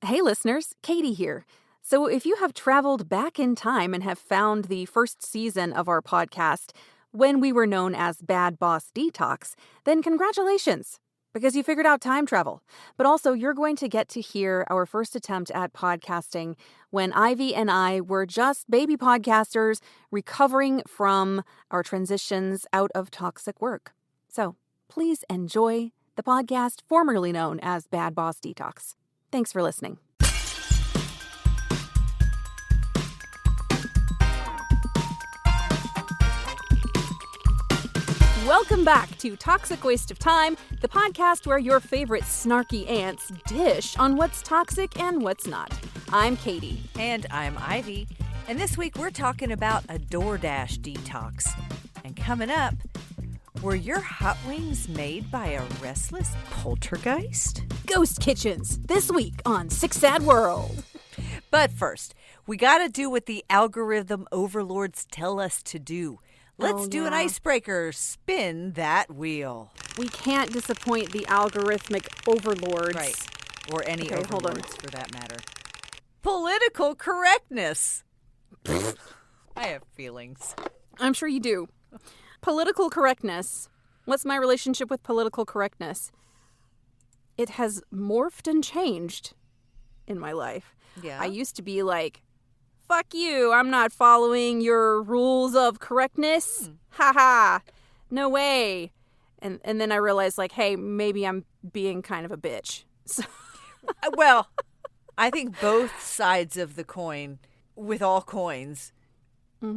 Hey listeners, Katie here. So if you have traveled back in time and have found the first season of our podcast when we were known as Bad Boss Detox, then congratulations, because you figured out time travel. But also you're going to get to hear our first attempt at podcasting when Ivy and I were just baby podcasters recovering from our transitions out of toxic work. So please enjoy the podcast formerly known as Bad Boss Detox. Thanks for listening. Welcome back to Toxic Waste of Time, the podcast where your favorite snarky ants dish on what's toxic and what's not. I'm Katie. And I'm Ivy. And this week we're talking about a DoorDash detox. And coming up, were your hot wings made by a restless poltergeist? Ghost kitchens, this week on Sick Sad World. But first, we gotta do what the algorithm overlords tell us to do. Let's do an icebreaker. Spin that wheel. We can't disappoint the algorithmic overlords. Right. Or any Okay, hold on. overlords for that matter. Political correctness. I have feelings. I'm sure you do. Political correctness. What's my relationship with political correctness? It has morphed and changed in my life. Yeah. I used to be like, fuck you, I'm not following your rules of correctness. Ha. No way. And then I realized, like, hey, maybe I'm being kind of a bitch. So Well, I think both sides of the coin, with all coins,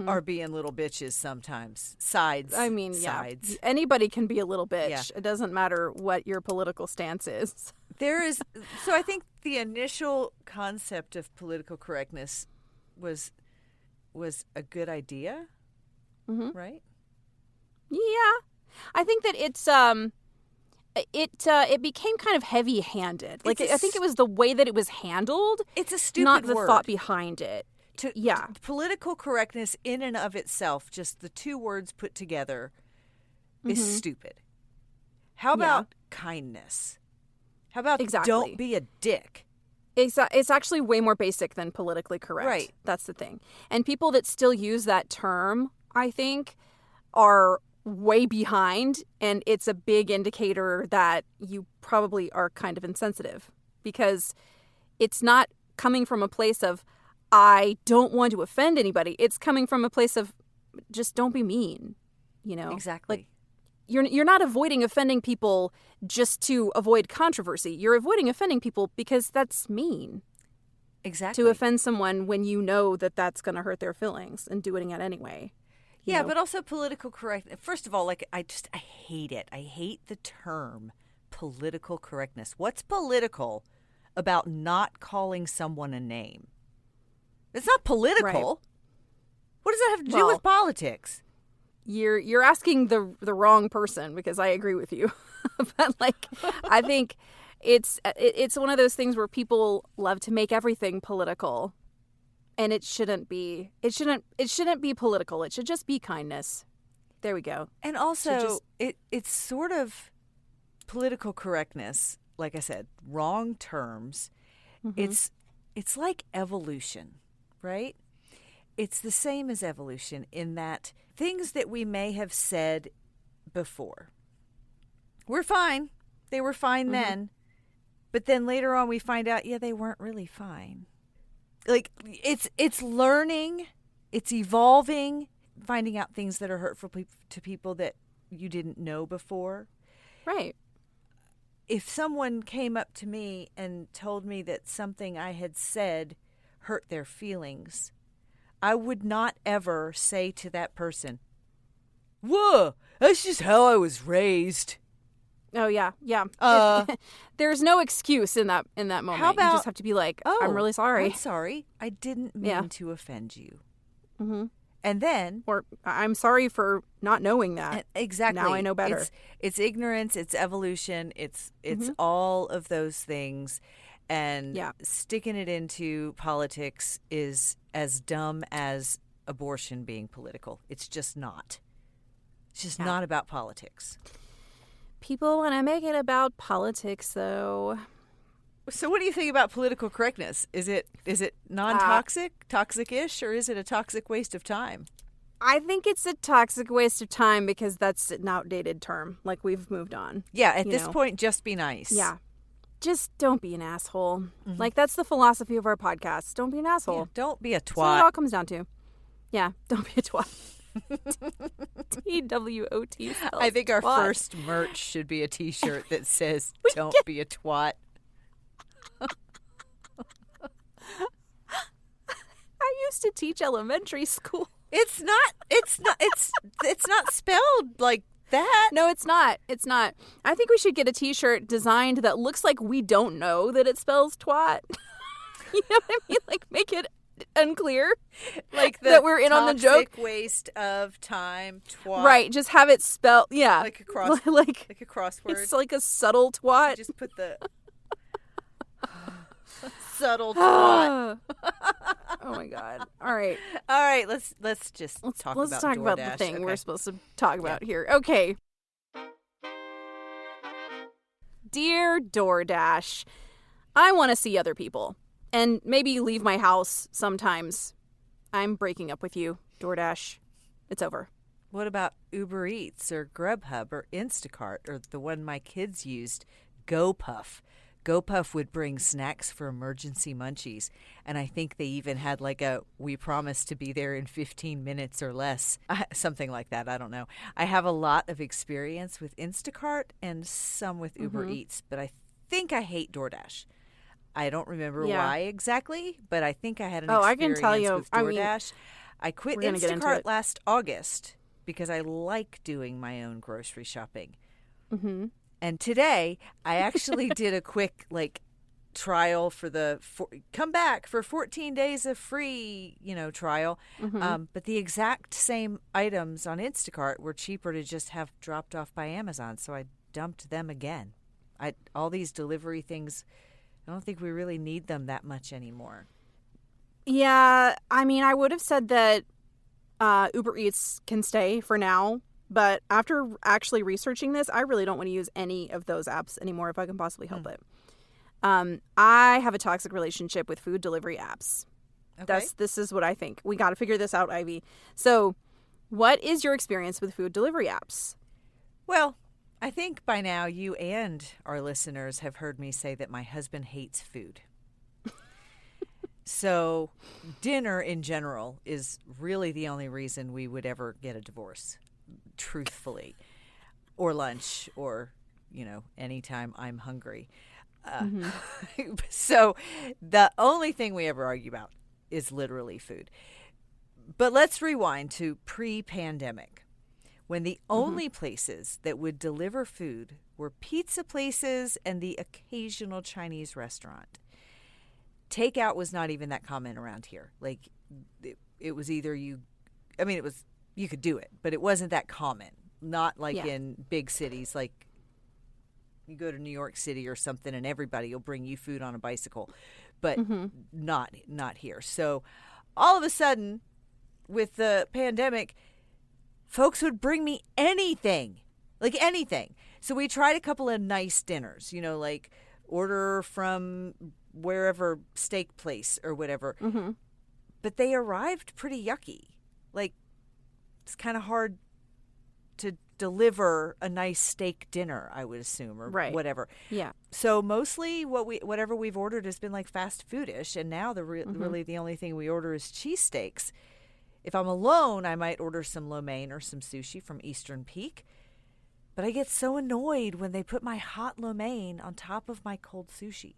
are being little bitches sometimes. Sides. Sides. Anybody can be a little bitch. Yeah. It doesn't matter what your political stance is. So I think the initial concept of political correctness was a good idea, right? Yeah. I think that it became kind of heavy-handed. Like, I think it was the way that it was handled. It's a stupid not the word. thought behind it. Political correctness in and of itself, just the two words put together, is stupid. How about kindness? How about don't be a dick? It's actually way more basic than politically correct. Right. That's the thing. And people that still use that term, I think, are way behind. And it's a big indicator that you probably are kind of insensitive. Because it's not coming from a place of, I don't want to offend anybody. It's coming from a place of, just don't be mean. You know? Exactly. Like, you're not avoiding offending people just to avoid controversy. You're avoiding offending people because that's mean. Exactly. To offend someone when you know that that's going to hurt their feelings and doing it anyway. Yeah, but also political correctness. First of all, like, I hate it. I hate the term political correctness. What's political about not calling someone a name? It's not political. Right. What does that have to do with politics? You're asking the wrong person, because I agree with you. But like, I think it's one of those things where people love to make everything political, and it shouldn't be. It shouldn't be political. It should just be kindness. There we go. And also, it's sort of political correctness. Like I said, wrong terms. It's like evolution, right? It's the same as evolution in that things that we may have said before were fine. They were fine then. But then later on we find out, they weren't really fine. Like, it's learning, it's evolving, finding out things that are hurtful to people that you didn't know before. Right. If someone came up to me and told me that something I had said hurt their feelings, I would not ever say to that person, "Whoa, that's just how I was raised." Oh yeah. There's no excuse in that moment. How about, you just have to be like, I'm really sorry. I'm sorry. I didn't mean to offend you. And then, or I'm sorry for not knowing that. Exactly. Now I know better. It's ignorance. It's evolution. It's all of those things. And sticking it into politics is as dumb as abortion being political. It's just not. It's just not about politics. People want to make it about politics, though. So what do you think about political correctness? Is it non-toxic, toxic-ish, or is it a toxic waste of time? I think it's a toxic waste of time because that's an outdated term. Like, we've moved on. Yeah, at this point, just be nice. Yeah. Just don't be an asshole. Like, that's the philosophy of our podcast. Don't be an asshole. Yeah, don't be a twat. That's what it all comes down to. Yeah, don't be a twat. T-W-O-T. I think our twat. first merch should be a T-shirt that says, don't be a twat. I used to teach elementary school. It's not spelled like that. No, it's not. It's not. I think we should get a T-shirt designed that looks like we don't know that it spells twat. You know what I mean? Like, make it unclear. Like that we're in on the joke. Toxic waste of time, twat. Right, just have it spelled, yeah. Like a cross, like a crossword. It's like a subtle twat. Just put the subtle twat. Oh my god. All right. All right, let's talk about DoorDash. the thing Okay. we're supposed to talk about here. Okay. Dear DoorDash, I want to see other people and maybe leave my house sometimes. I'm breaking up with you, DoorDash. It's over. What about Uber Eats or Grubhub or Instacart or the one my kids used, GoPuff? GoPuff would bring snacks for emergency munchies, and I think they even had like a "we promise to be there in 15 minutes or less," something like that. I don't know. I have a lot of experience with Instacart and some with Uber Eats, but I think I hate DoorDash. I don't remember why exactly, but I think I had an experience I can tell you, with DoorDash. I quit Instacart it. last August because I like doing my own grocery shopping. Mm-hmm. And today, I actually did a quick trial for come back for 14 days of free, trial. But the exact same items on Instacart were cheaper to just have dropped off by Amazon, so I dumped them again. All these delivery things, I don't think we really need them that much anymore. Yeah, I mean, I would have said that Uber Eats can stay for now. But after actually researching this, I really don't want to use any of those apps anymore if I can possibly help it. I have a toxic relationship with food delivery apps. Okay. This is what I think. We got to figure this out, Ivy. So what is your experience with food delivery apps? Well, I think by now you and our listeners have heard me say that my husband hates food. So dinner in general is really the only reason we would ever get a divorce. Truthfully, or lunch, or anytime I'm hungry. So the only thing we ever argue about is literally food. But let's rewind to pre-pandemic, when the only places that would deliver food were pizza places and the occasional Chinese restaurant. Takeout was not even that common around here. Like, it was either you could do it, but it wasn't that common. Not like in big cities, like you go to New York City or something and everybody will bring you food on a bicycle, but not here. So all of a sudden, with the pandemic, folks would bring me anything. So we tried a couple of nice dinners, like order from wherever steak place or whatever. But they arrived pretty yucky. Like, it's kind of hard to deliver a nice steak dinner, I would assume, or whatever. Yeah. So mostly whatever we've ordered has been like fast foodish, and now really the only thing we order is cheesesteaks. If I'm alone, I might order some lo mein or some sushi from Eastern Peak. But I get so annoyed when they put my hot lo mein on top of my cold sushi.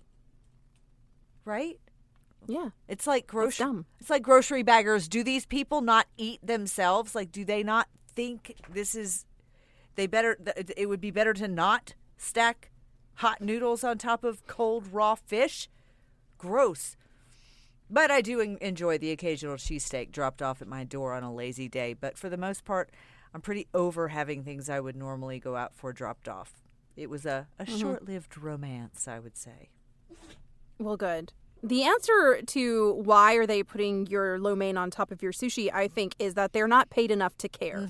Right? Yeah. It's like dumb. It's like grocery baggers. Do these people not eat themselves? Like, do they not think it would be better to not stack hot noodles on top of cold raw fish? Gross. But I do enjoy the occasional cheesesteak dropped off at my door on a lazy day. But for the most part, I'm pretty over having things I would normally go out for dropped off. It was a short-lived romance, I would say. Well, good. The answer to why are they putting your lo mein on top of your sushi, I think, is that they're not paid enough to care.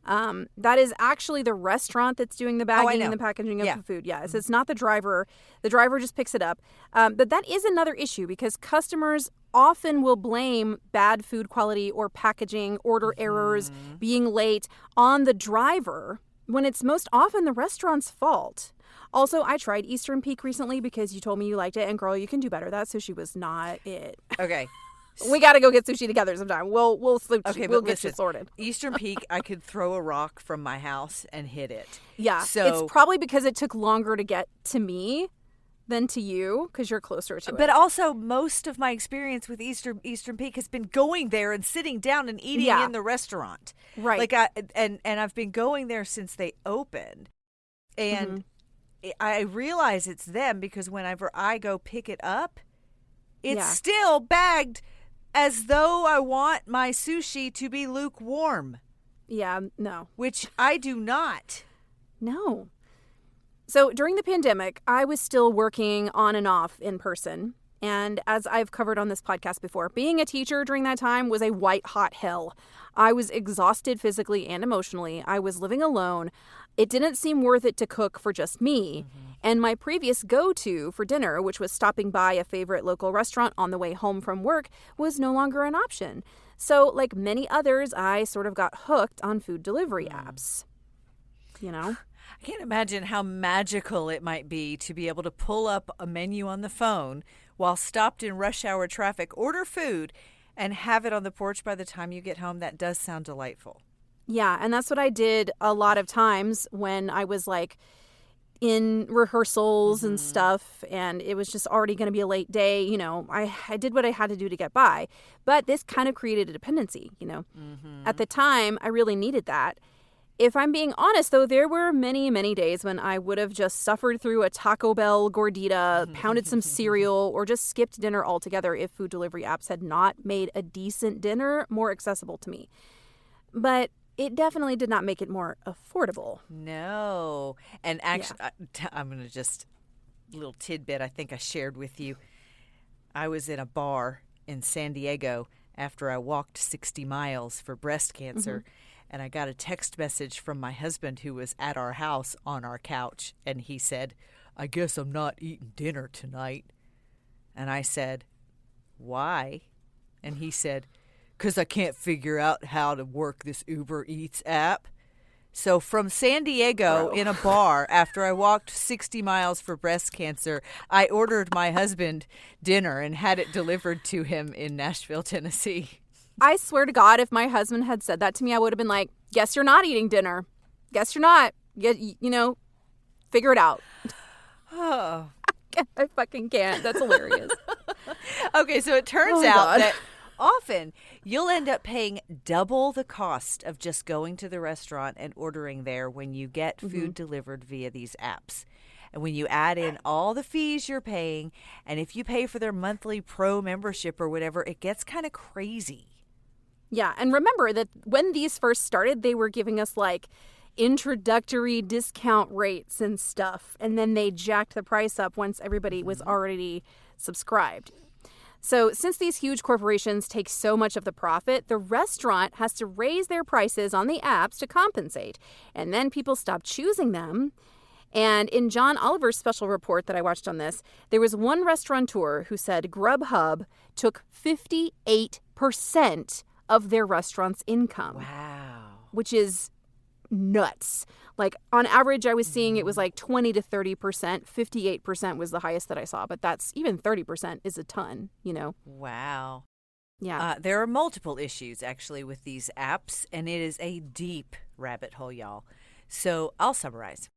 That is actually the restaurant that's doing the bagging and the packaging of the food. Yes, it's not the driver. The driver just picks it up. But that is another issue because customers often will blame bad food quality or packaging, order errors, being late on the driver when it's most often the restaurant's fault. Also, I tried Eastern Peak recently because you told me you liked it, and girl, you can do better. That sushi was not it. Okay. We got to go get sushi together sometime. We'll get you listen, sorted. Eastern Peak, I could throw a rock from my house and hit it. Yeah, so it's probably because it took longer to get to me than to you because you're closer to it. But also, most of my experience with Eastern Peak has been going there and sitting down and eating in the restaurant. Right. Like and I've been going there since they opened, and I realize it's them because whenever I go pick it up, it's still bagged as though I want my sushi to be lukewarm. Yeah, no. Which I do not. No. So during the pandemic, I was still working on and off in person. And as I've covered on this podcast before, being a teacher during that time was a white-hot hell. I was exhausted physically and emotionally. I was living alone. It didn't seem worth it to cook for just me. And my previous go-to for dinner, which was stopping by a favorite local restaurant on the way home from work, was no longer an option. So, like many others, I sort of got hooked on food delivery apps. You know? I can't imagine how magical it might be to be able to pull up a menu on the phone while stopped in rush hour traffic, order food, and have it on the porch by the time you get home. That does sound delightful. Yeah, and that's what I did a lot of times when I was like in rehearsals and stuff, and it was just already going to be a late day. You know, I did what I had to do to get by. But this kind of created a dependency, you know. At the time, I really needed that. If I'm being honest, though, there were many, many days when I would have just suffered through a Taco Bell gordita, pounded some cereal, or just skipped dinner altogether if food delivery apps had not made a decent dinner more accessible to me. But it definitely did not make it more affordable. No. And actually, I'm going to just, a little tidbit I think I shared with you. I was in a bar in San Diego after I walked 60 miles for breast cancer. And I got a text message from my husband who was at our house on our couch. And he said, "I guess I'm not eating dinner tonight." And I said, "Why?" And he said, "'Cause I can't figure out how to work this Uber Eats app." So from San Diego in a bar after I walked 60 miles for breast cancer, I ordered my husband dinner and had it delivered to him in Nashville, Tennessee. I swear to God, if my husband had said that to me, I would have been like, "Guess you're not eating dinner. Guess you're not. You know, figure it out." Oh. I fucking can't. That's hilarious. Okay, so it turns out that often you'll end up paying double the cost of just going to the restaurant and ordering there when you get food delivered via these apps. And when you add in all the fees you're paying, and if you pay for their monthly pro membership or whatever, it gets kind of crazy. Yeah, and remember that when these first started, they were giving us like introductory discount rates and stuff, and then they jacked the price up once everybody was already subscribed. So since these huge corporations take so much of the profit, the restaurant has to raise their prices on the apps to compensate, and then people stop choosing them. And in John Oliver's special report that I watched on this, there was one restaurateur who said Grubhub took 58% of their restaurant's income. Wow. Which is nuts. Like on average, I was seeing it was like 20 to 30%. 58% was the highest that I saw, but that's even 30% is a ton, you know? Wow. Yeah. There are multiple issues actually with these apps, and it is a deep rabbit hole, y'all. So I'll summarize.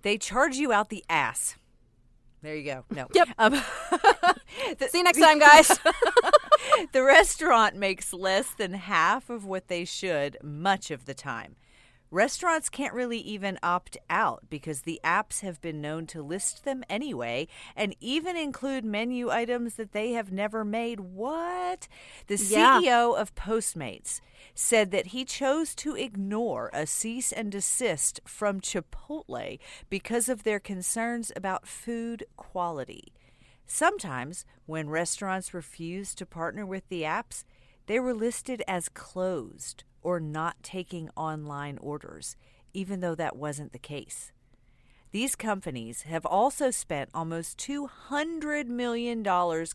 They charge you out the ass. There you go. No. Yep. See you next time, guys. The restaurant makes less than half of what they should much of the time. Restaurants can't really even opt out because the apps have been known to list them anyway and even include menu items that they have never made. What? The CEO of Postmates said that he chose to ignore a cease and desist from Chipotle because of their concerns about food quality. Sometimes, when restaurants refused to partner with the apps, they were listed as closed or not taking online orders, even though that wasn't the case. These companies have also spent almost $200 million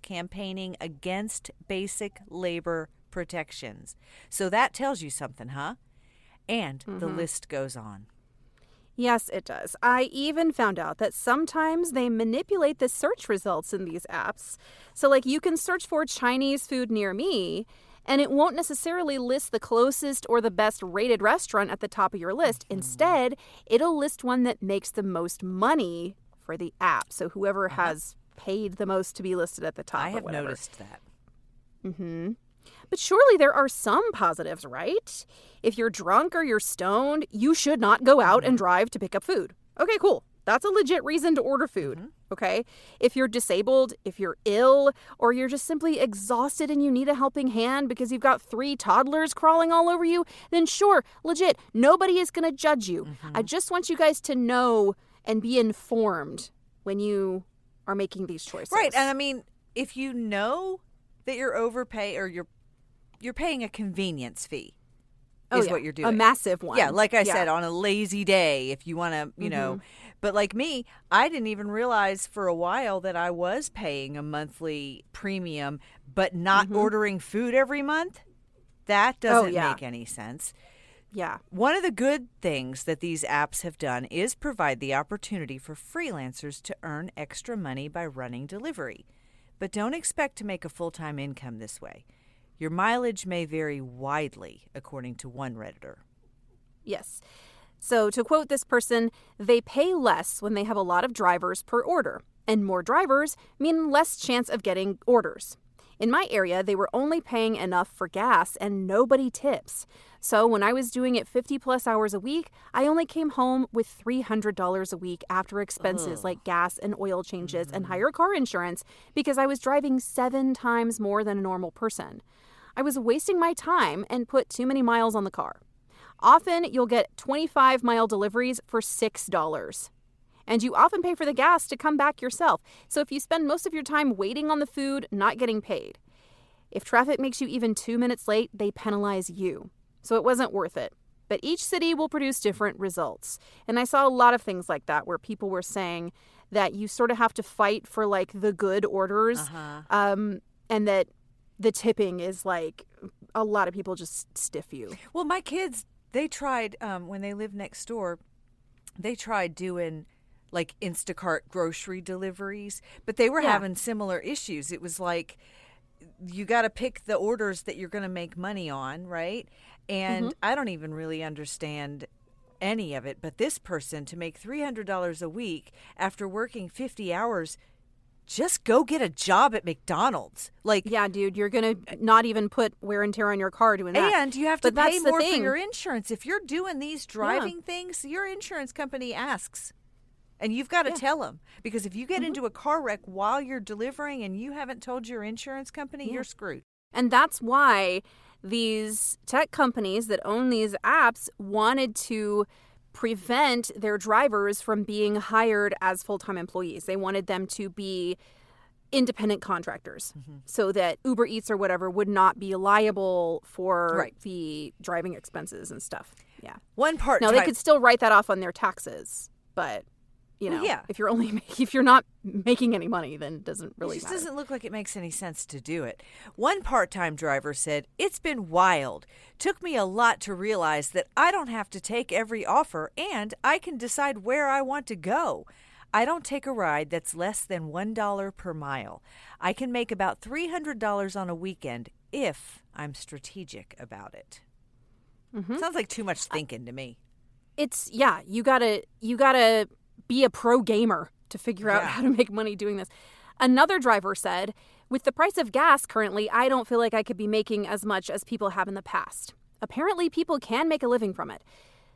campaigning against basic labor protections. So that tells you something, huh? And the list goes on. Yes, it does. I even found out that sometimes they manipulate the search results in these apps. So, like, you can search for Chinese food near me, and it won't necessarily list the closest or the best rated restaurant at the top of your list. Instead, it'll list one that makes the most money for the app. So, whoever has paid the most to be listed at the top. I have or whatever. noticed that. But surely there are some positives, right? If you're drunk or you're stoned, you should not go out and drive to pick up food. Okay, cool. That's a legit reason to order food, okay? If you're disabled, if you're ill, or you're just simply exhausted and you need a helping hand because you've got 3 toddlers crawling all over you, then sure, legit, nobody is going to judge you. I just want you guys to know and be informed when you are making these choices. Right, and I mean, if you know that you're overpay or you're paying a convenience fee, is what you're doing. A massive one. Yeah, like I said, on a lazy day, if you want to, you know. But like me, I didn't even realize for a while that I was paying a monthly premium, but not ordering food every month. That doesn't make any sense. Yeah. One of the good things that these apps have done is provide the opportunity for freelancers to earn extra money by running delivery. But don't expect to make a full-time income this way. Your mileage may vary widely, according to one Redditor. Yes. So to quote this person, they pay less when they have a lot of drivers per order, and more drivers mean less chance of getting orders. In my area, they were only paying enough for gas and nobody tips. So when I was doing it 50 plus hours a week, I only came home with $300 a week after expenses like gas and oil changes and higher car insurance because I was driving 7 times more than a normal person. I was wasting my time and put too many miles on the car. Often you'll get 25-mile deliveries for $6. And you often pay for the gas to come back yourself. So if you spend most of your time waiting on the food, not getting paid. If traffic makes you even 2 minutes late, they penalize you. So it wasn't worth it. But each city will produce different results. And I saw a lot of things like that where people were saying that you sort of have to fight for like the good orders. And that the tipping is like a lot of people just stiff you. Well, my kids, they tried, when they lived next door, they tried doing like Instacart grocery deliveries, but they were having similar issues. It was like you got to pick the orders that you're going to make money on, right? And I don't even really understand any of it, but this person, to make $300 a week after working 50 hours, just go get a job at McDonald's. Like, yeah, dude, you're going to not even put wear and tear on your car doing that. And you have to pay more for thing. your insurance. If you're doing these driving things, your insurance company asks. And you've got to tell them. Because if you get into a car wreck while you're delivering and you haven't told your insurance company, you're screwed. And that's why these tech companies that own these apps wanted to prevent their drivers from being hired as full-time employees. They wanted them to be independent contractors so that Uber Eats or whatever would not be liable for the driving expenses and stuff. Yeah. One part. Now, they could still write that off on their taxes, but you know, if you're not making any money, then it doesn't really matter. It just doesn't look like it makes any sense to do it. One part-time driver said, "It's been wild. Took me a lot to realize that I don't have to take every offer and I can decide where I want to go. I don't take a ride that's less than $1 per mile. I can make about $300 on a weekend if I'm strategic about it." Sounds like too much thinking to me. It's you gotta be a pro gamer to figure out how to make money doing this. Another driver said, "With the price of gas currently, I don't feel like I could be making as much as people have in the past. Apparently, people can make a living from it.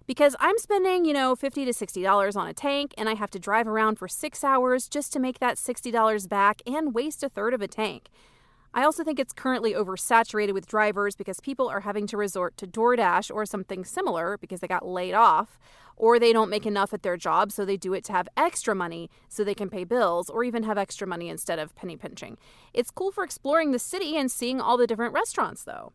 Because I'm spending, $50 to $60 on a tank, and I have to drive around for 6 hours just to make that $60 back and waste a third of a tank. I also think it's currently oversaturated with drivers because people are having to resort to DoorDash or something similar because they got laid off, or they don't make enough at their job, so they do it to have extra money so they can pay bills or even have extra money instead of penny pinching. It's cool for exploring the city and seeing all the different restaurants, though."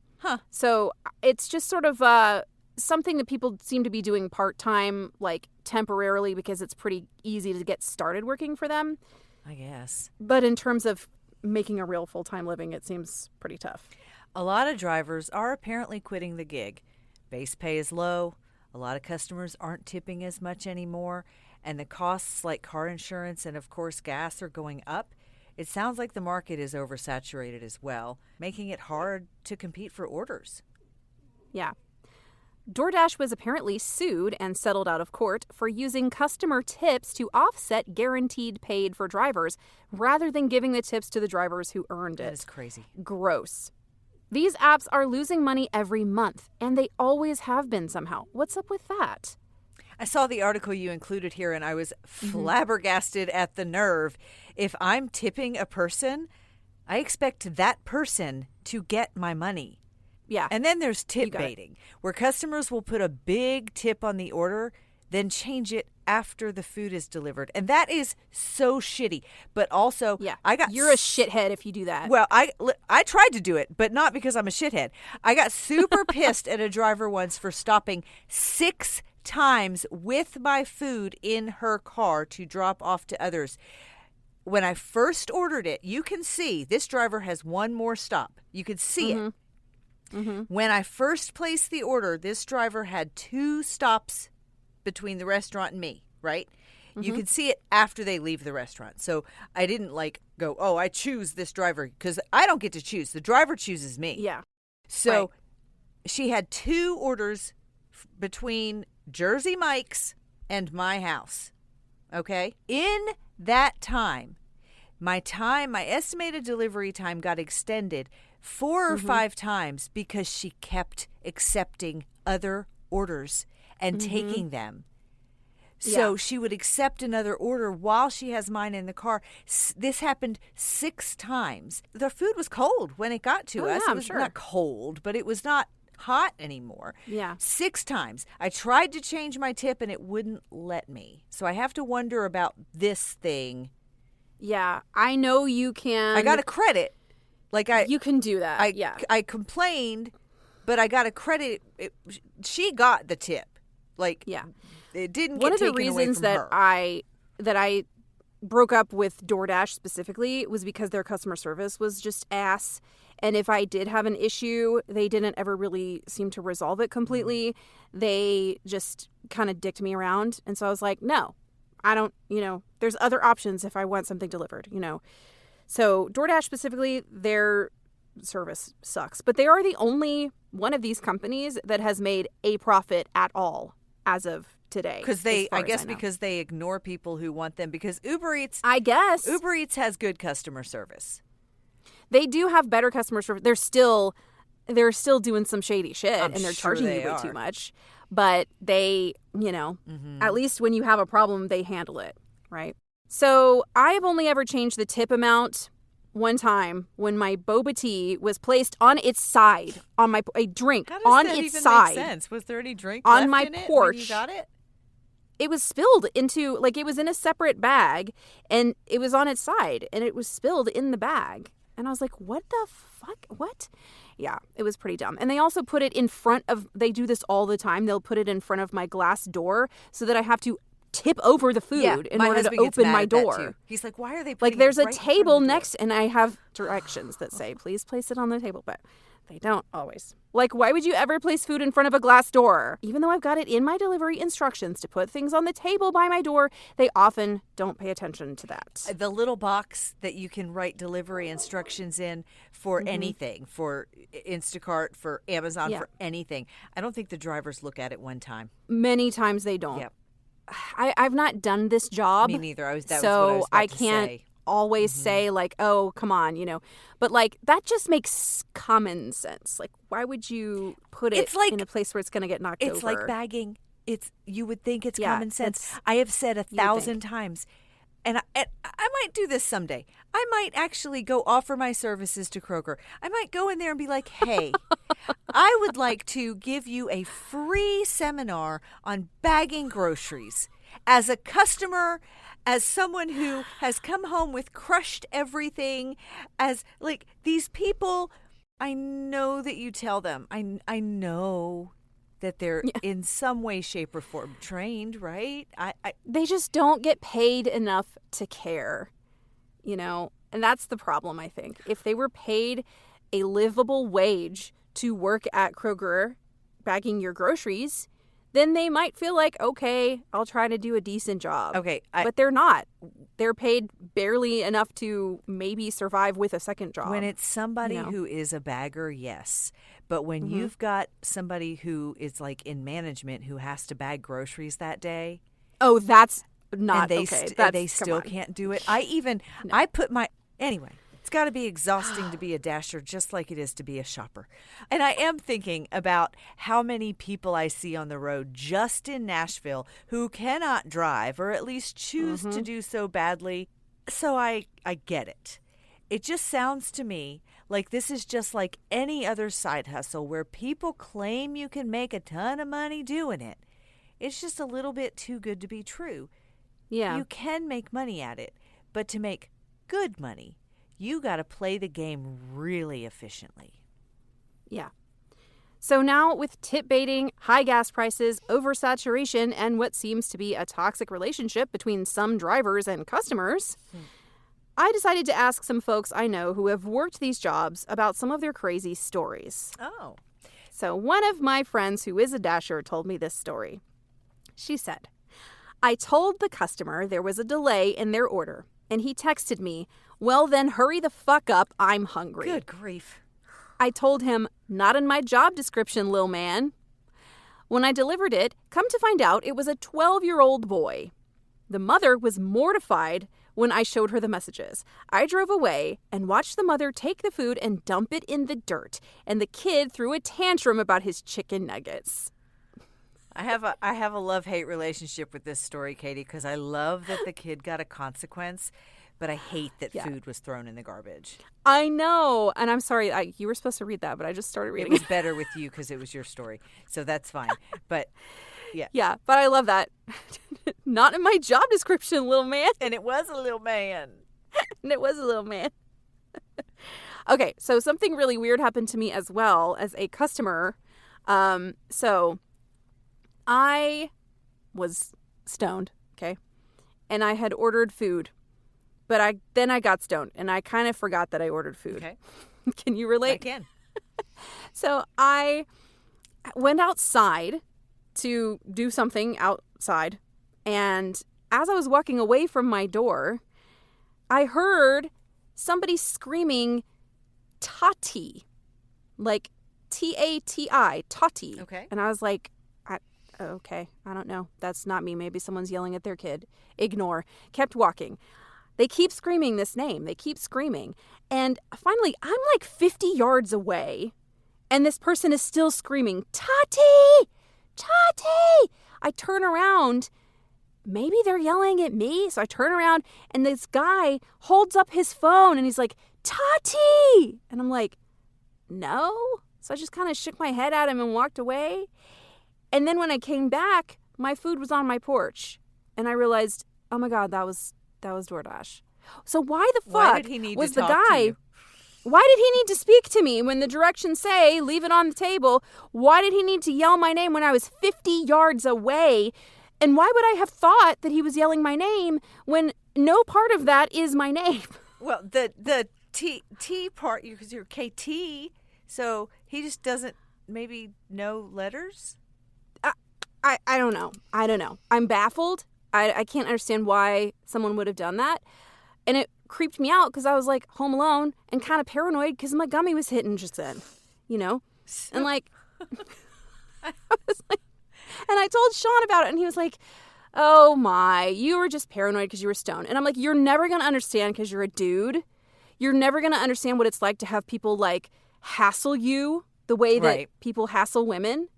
So it's just sort of something that people seem to be doing part-time, like temporarily, because it's pretty easy to get started working for them. I guess. But in terms of making a real full-time living, it seems pretty tough. A lot of drivers are apparently quitting the gig. Base pay is low. A lot of customers aren't tipping as much anymore. And the costs like car insurance and, of course, gas are going up. It sounds like the market is oversaturated as well, making it hard to compete for orders. Yeah. DoorDash was apparently sued and settled out of court for using customer tips to offset guaranteed paid for drivers rather than giving the tips to the drivers who earned it. That is crazy. Gross. These apps are losing money every month, and they always have been somehow. What's up with that? I saw the article you included here, and I was flabbergasted at the nerve. If I'm tipping a person, I expect that person to get my money. Yeah. And then there's tip baiting, where customers will put a big tip on the order, then change it after the food is delivered. And that is so shitty. But also, you're a shithead if you do that. Well, I tried to do it, but not because I'm a shithead. I got super pissed at a driver once for stopping 6 times with my food in her car to drop off to others. When I first ordered it, you can see this driver has one more stop. You could see it. When I first placed the order, this driver had 2 stops between the restaurant and me, right? You can see it after they leave the restaurant. So I didn't go, oh, I choose this driver, because I don't get to choose. The driver chooses me. Yeah. So she had 2 orders between Jersey Mike's and my house. Okay? In that time, my estimated delivery time got extended 4 or 5 times because she kept accepting other orders and taking them. So she would accept another order while she has mine in the car. This happened 6 times. The food was cold when it got to us. Yeah, it was sure. not cold, but it was not hot anymore. Yeah. 6 times. I tried to change my tip and it wouldn't let me. So I have to wonder about this thing. Yeah, I know you can. I got a credit. You can do that. I complained, but I got a credit. She got the tip. It didn't get taken away from her. One of the reasons that I broke up with DoorDash specifically was because their customer service was just ass. And if I did have an issue, they didn't ever really seem to resolve it completely. They just kind of dicked me around. And so I was like, no, I don't, there's other options if I want something delivered, So DoorDash specifically, their service sucks. But they are the only one of these companies that has made a profit at all as of today. Because they ignore people who want them. Because Uber Eats has good customer service. They do have better customer service. They're still doing some shady shit, and they're charging you way too much. But they, at least when you have a problem, they handle it, right? So I've only ever changed the tip amount one time when my boba tea was placed on its side on a drink on its side. Make sense? Was there any drink on left my in it porch? When you got it? It was spilled into it was in a separate bag, and it was on its side, and it was spilled in the bag. And I was like, what the fuck? What? Yeah, it was pretty dumb. And they also put it in front of, they do this all the time. They'll put it in front of my glass door so that I have to tip over the food in order to open my door. He's like, why are they putting there's it a right table in front of the door? next, and I have directions that say, please place it on the table. But they don't always. Why would you ever place food in front of a glass door? Even though I've got it in my delivery instructions to put things on the table by my door, they often don't pay attention to that. The little box that you can write delivery instructions in for anything, for Instacart, for Amazon, for anything. I don't think the drivers look at it one time. Many times they don't. Yep. I've not done this job. Me neither. That was what I so was about I to can't say. always say oh, come on, But that just makes common sense. Why would you put it in a place where it's going to get knocked over? It's like bagging. You would think it's common sense. I have said 1,000 times, and I might do this someday. I might actually go offer my services to Kroger. I might go in there and be like, hey, I would like to give you a free seminar on bagging groceries. As a customer, as someone who has come home with crushed everything, as these people I know that you tell them. I know that they're in some way, shape, or form trained, right? They just don't get paid enough to care, you know? And that's the problem, I think. If they were paid a livable wage to work at Kroger bagging your groceries, then they might feel like, okay, I'll try to do a decent job. Okay. But they're not. They're paid barely enough to maybe survive with a second job. When it's somebody who is a bagger, yes. But when you've got somebody who is like in management who has to bag groceries that day. Oh, that's not and okay. They still can't do it. I put my, anyway. It's got to be exhausting to be a dasher just like it is to be a shopper. And I am thinking about how many people I see on the road just in Nashville who cannot drive or at least choose to do so badly. So I get it. It just sounds to me like this is just like any other side hustle where people claim you can make a ton of money doing it. It's just a little bit too good to be true. Yeah. You can make money at it, but to make good money, you got to play the game really efficiently. Yeah. So now with tip baiting, high gas prices, oversaturation, and what seems to be a toxic relationship between some drivers and customers, I decided to ask some folks I know who have worked these jobs about some of their crazy stories. Oh. So one of my friends who is a dasher told me this story. She said, I told the customer there was a delay in their order, and he texted me, well, then hurry the fuck up, I'm hungry. Good grief. I told him, not in my job description, lil man. When I delivered it, come to find out it was a 12-year-old boy. The mother was mortified when I showed her the messages. I drove away and watched the mother take the food and dump it in the dirt, and the kid threw a tantrum about his chicken nuggets. I have a love-hate relationship with this story, Katie, because I love that the kid got a consequence, but I hate that food was thrown in the garbage. I know. And I'm sorry, you were supposed to read that, but I just started reading it. Was better with you because it was your story. So that's fine. But yeah. Yeah, but I love that. Not in my job description, little man. And it was a little man. Okay, so something really weird happened to me as well as a customer. So I was stoned, okay? And I had ordered food. But I got stoned, and I kind of forgot that I ordered food. Okay. Can you relate? I can. So I went outside to do something outside, and as I was walking away from my door, I heard somebody screaming, Tati, like T-A-T-I, Tati. Okay. And I was like, okay, I don't know. That's not me. Maybe someone's yelling at their kid. Ignore. Kept walking. They keep screaming this name. They keep screaming. And finally, I'm like 50 yards away, and this person is still screaming, Tati! Tati! I turn around. Maybe they're yelling at me. So I turn around, and this guy holds up his phone, and he's like, Tati! And I'm like, no? So I just kind of shook my head at him and walked away. And then when I came back, my food was on my porch. And I realized, oh my God, that was DoorDash. So why the fuck was the guy? Why did he need to speak to me when the directions say leave it on the table? Why did he need to yell my name when I was 50 yards away? And why would I have thought that he was yelling my name when no part of that is my name? Well, the T part, because you're KT, so he just doesn't maybe know letters? I don't know. I'm baffled. I can't understand why someone would have done that. And it creeped me out because I was like home alone and kind of paranoid because my gummy was hitting just then, you know? And like, I was like, and I told Sean about it and he was like, oh my, you were just paranoid because you were stoned. And I'm like, you're never going to understand because you're a dude. You're never going to understand what it's like to have people like hassle you the way that people hassle women.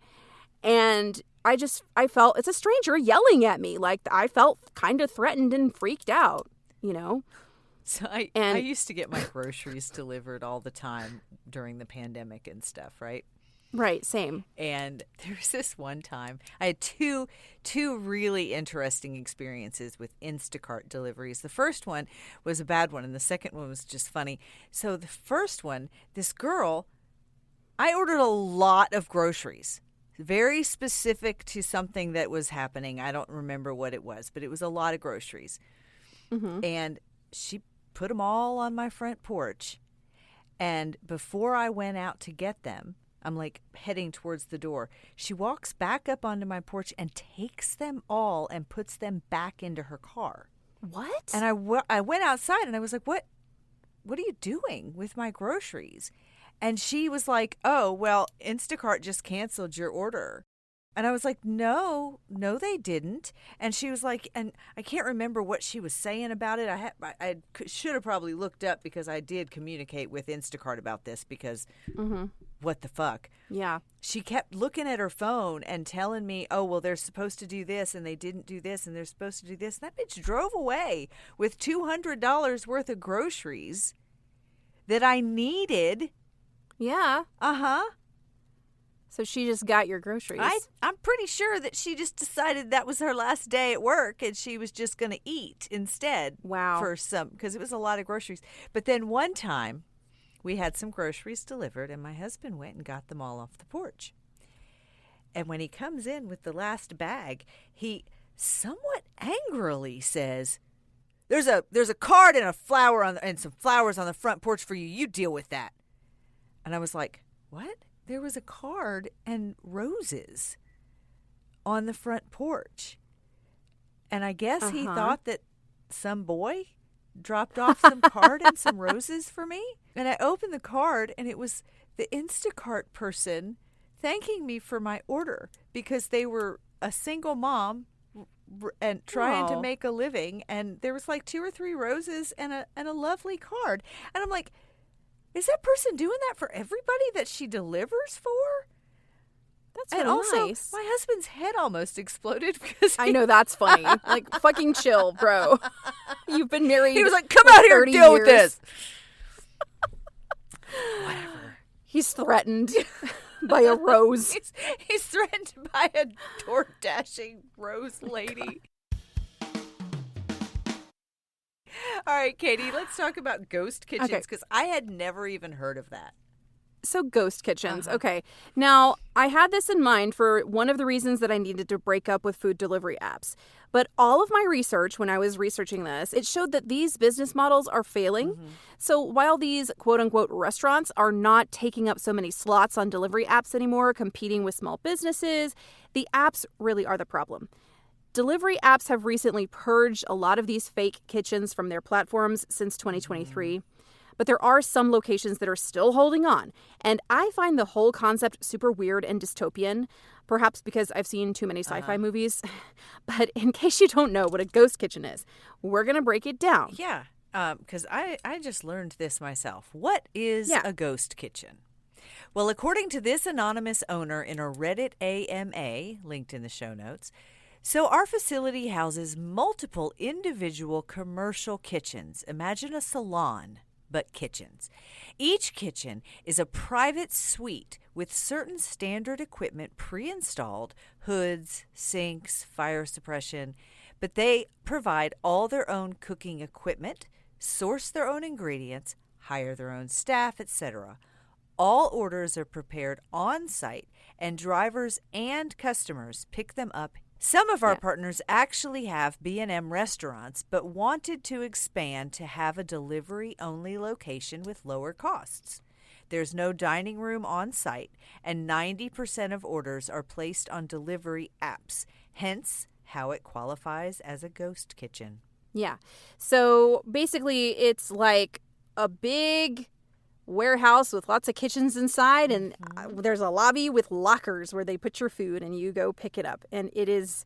And I felt it's a stranger yelling at me. Like I felt kind of threatened and freaked out, you know? So I used to get my groceries delivered all the time during the pandemic and stuff, right? Right, same. And there was this one time I had two really interesting experiences with Instacart deliveries. The first one was a bad one, and the second one was just funny. So the first one, this girl I ordered a lot of groceries, very specific to something that was happening. I don't remember what it was, but it was a lot of groceries. Mm-hmm. And she put them all on my front porch. And before I went out to get them, I'm like heading towards the door. She walks back up onto my porch and takes them all and puts them back into her car. What? And I went outside and I was like, what are you doing with my groceries? And she was like, oh, well, Instacart just canceled your order. And I was like, no, they didn't. And she was like, and I can't remember what she was saying about it. I should have probably looked up because I did communicate with Instacart about this because what the fuck? Yeah. She kept looking at her phone and telling me, oh, well, they're supposed to do this and they didn't do this and they're supposed to do this. And that bitch drove away with $200 worth of groceries that I needed. Yeah. Uh-huh. So she just got your groceries. I'm pretty sure that she just decided that was her last day at work and she was just going to eat instead. Wow. Because it was a lot of groceries. But then one time we had some groceries delivered and my husband went and got them all off the porch. And when he comes in with the last bag, he somewhat angrily says, There's a card and a flower and some flowers on the front porch for you. You deal with that. And I was like, what? There was a card and roses on the front porch. And I guess he thought that some boy dropped off some card and some roses for me. And I opened the card and it was the Instacart person thanking me for my order because they were a single mom and trying to make a living. And there was like 2 or 3 roses and a lovely card. And I'm like, is that person doing that for everybody that she delivers for? That's and really also, nice. my husband's head almost exploded because I know that's funny. Like, fucking chill, bro. You've been married. He was like, "Come out here and deal with this." Whatever. He's threatened by a rose. He's threatened by a door-dashing rose lady. All right, Katie, let's talk about ghost kitchens because I had never even heard of that. So ghost kitchens. Okay. Now, I had this in mind for one of the reasons that I needed to break up with food delivery apps. But all of my research, when I was researching this, it showed that these business models are failing. So while these quote-unquote restaurants are not taking up so many slots on delivery apps anymore, competing with small businesses, the apps really are the problem. Delivery apps have recently purged a lot of these fake kitchens from their platforms since 2023. But there are some locations that are still holding on. And I find the whole concept super weird and dystopian, perhaps because I've seen too many sci-fi movies. But in case you don't know what a ghost kitchen is, we're going to break it down. Yeah, because I just learned this myself. What is a ghost kitchen? Well, according to this anonymous owner in a Reddit AMA, linked in the show notes, so our facility houses multiple individual commercial kitchens. Imagine a salon, but kitchens. Each kitchen is a private suite with certain standard equipment pre-installed, hoods, sinks, fire suppression, but they provide all their own cooking equipment, source their own ingredients, hire their own staff, etc. All orders are prepared on site, and drivers and customers pick them up. Some of our partners actually have B&M restaurants, but wanted to expand to have a delivery-only location with lower costs. There's no dining room on site, and 90% of orders are placed on delivery apps, hence how it qualifies as a ghost kitchen. Yeah. So basically, it's like a big warehouse with lots of kitchens inside, and there's a lobby with lockers where they put your food and you go pick it up. And it is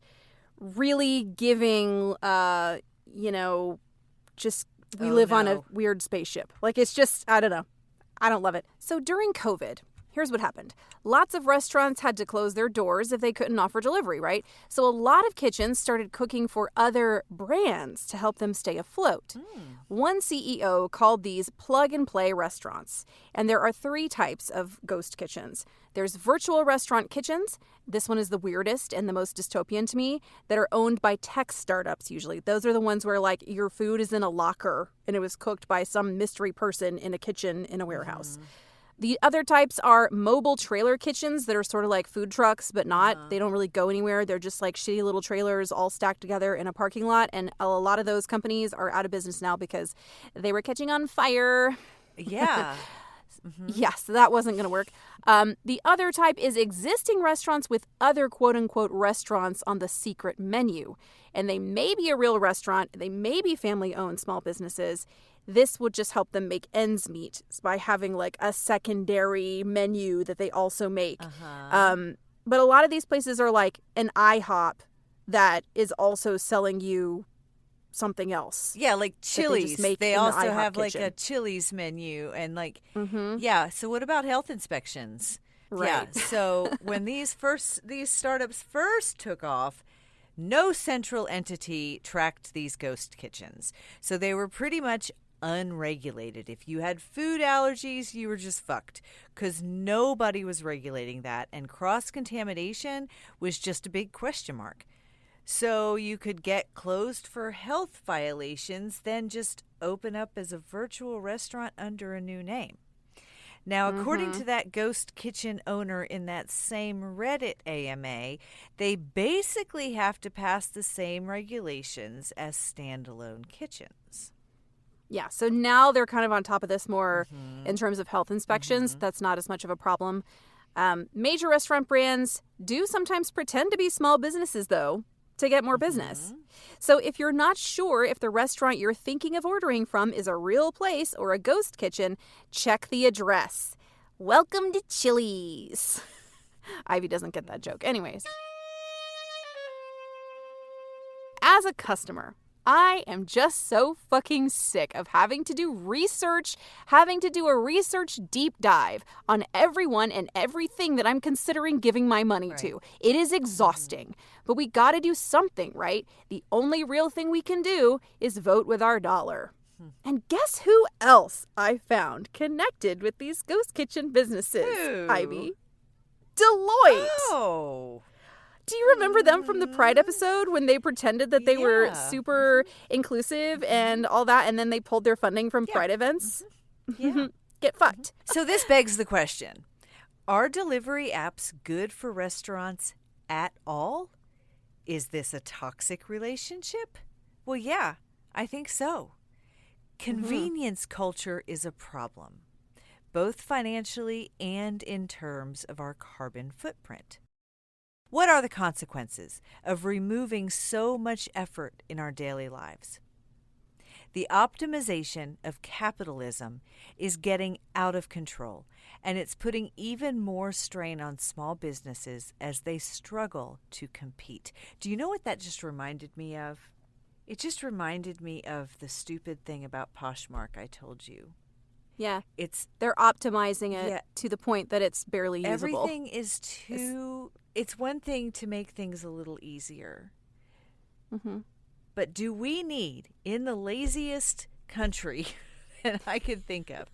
really giving, just we live on a weird spaceship. Like, it's just, I don't know. I don't love it. So during COVID, here's what happened. Lots of restaurants had to close their doors if they couldn't offer delivery, right? So a lot of kitchens started cooking for other brands to help them stay afloat. One CEO called these plug-and-play restaurants. And there are 3 types of ghost kitchens. There's virtual restaurant kitchens. This one is the weirdest and the most dystopian to me, that are owned by tech startups usually. Those are the ones where, like, your food is in a locker and it was cooked by some mystery person in a kitchen in a warehouse. The other types are mobile trailer kitchens that are sort of like food trucks, but not. They don't really go anywhere. They're just like shitty little trailers all stacked together in a parking lot. And a lot of those companies are out of business now because they were catching on fire. Yeah. Yes, that wasn't going to work. The other type is existing restaurants with other quote-unquote restaurants on the secret menu. And they may be a real restaurant. They may be family-owned small businesses. This would just help them make ends meet by having like a secondary menu that they also make. But a lot of these places are like an IHOP that is also selling you something else. Yeah, like Chili's. They in also the IHOP have kitchen. like a Chili's menu and like, yeah. So what about health inspections? Right. Yeah. So when these startups first took off, no central entity tracked these ghost kitchens. So they were pretty much unregulated. If you had food allergies, you were just fucked because nobody was regulating that. And cross-contamination was just a big question mark. So you could get closed for health violations, then just open up as a virtual restaurant under a new name. Now, according to that ghost kitchen owner in that same Reddit AMA, they basically have to pass the same regulations as standalone kitchens. Yeah, so now they're kind of on top of this more in terms of health inspections. That's not as much of a problem. Major restaurant brands do sometimes pretend to be small businesses, though, to get more business. So if you're not sure if the restaurant you're thinking of ordering from is a real place or a ghost kitchen, check the address. Welcome to Chili's. Ivy doesn't get that joke. Anyways. As a customer, I am just so fucking sick of having to do research, having to do a research deep dive on everyone and everything that I'm considering giving my money to. It is exhausting, but we gotta do something, right? The only real thing we can do is vote with our dollar. And guess who else I found connected with these ghost kitchen businesses, Who? Ivy? Deloitte. Oh. Do you remember them from the Pride episode when they pretended that they were super inclusive and all that, and then they pulled their funding from Pride events? Yeah. Get fucked. So this begs the question, are delivery apps good for restaurants at all? Is this a toxic relationship? Well, yeah, I think so. Convenience culture is a problem, both financially and in terms of our carbon footprint. What are the consequences of removing so much effort in our daily lives? The optimization of capitalism is getting out of control, and it's putting even more strain on small businesses as they struggle to compete. Do you know what that just reminded me of? It just reminded me of the stupid thing about Poshmark I told you. Yeah. They're optimizing it to the point that it's barely usable. Everything is too... It's one thing to make things a little easier. But do we need, in the laziest country that I could think of,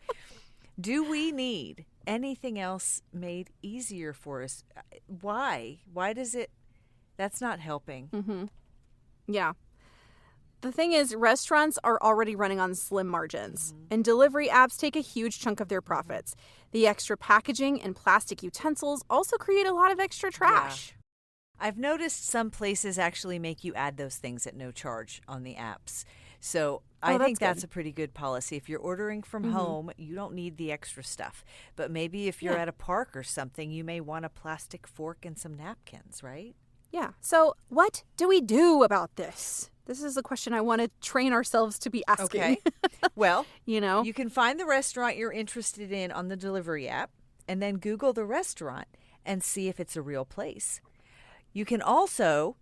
do we need anything else made easier for us? Why? Why does it... That's not helping. Yeah. The thing is, restaurants are already running on slim margins, and delivery apps take a huge chunk of their profits. The extra packaging and plastic utensils also create a lot of extra trash. Yeah. I've noticed some places actually make you add those things at no charge on the apps. So I think that's a pretty good policy. If you're ordering from home, you don't need the extra stuff. But maybe if you're at a park or something, you may want a plastic fork and some napkins, right? Yeah. So what do we do about this? This is a question I want to train ourselves to be asking. Okay. Well, you can find the restaurant you're interested in on the delivery app and then Google the restaurant and see if it's a real place. You can also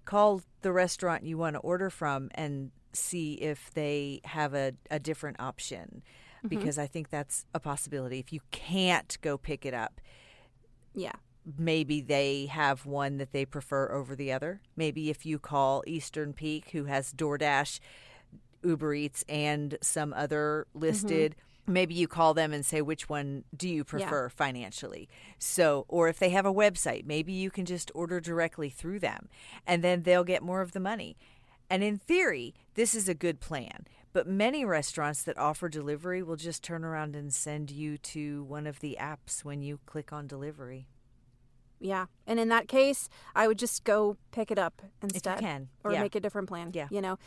call the restaurant you want to order from and see if they have a different option, because I think that's a possibility. If you can't go pick it up. Yeah. Maybe they have one that they prefer over the other. Maybe if you call Eastern Peak, who has DoorDash, Uber Eats, and some other listed, maybe you call them and say, which one do you prefer financially? So, or if they have a website, maybe you can just order directly through them, and then they'll get more of the money. And in theory, this is a good plan. But many restaurants that offer delivery will just turn around and send you to one of the apps when you click on delivery. Yeah. And in that case, I would just go pick it up instead. If you can. Or Yeah. make a different plan. Yeah. You know,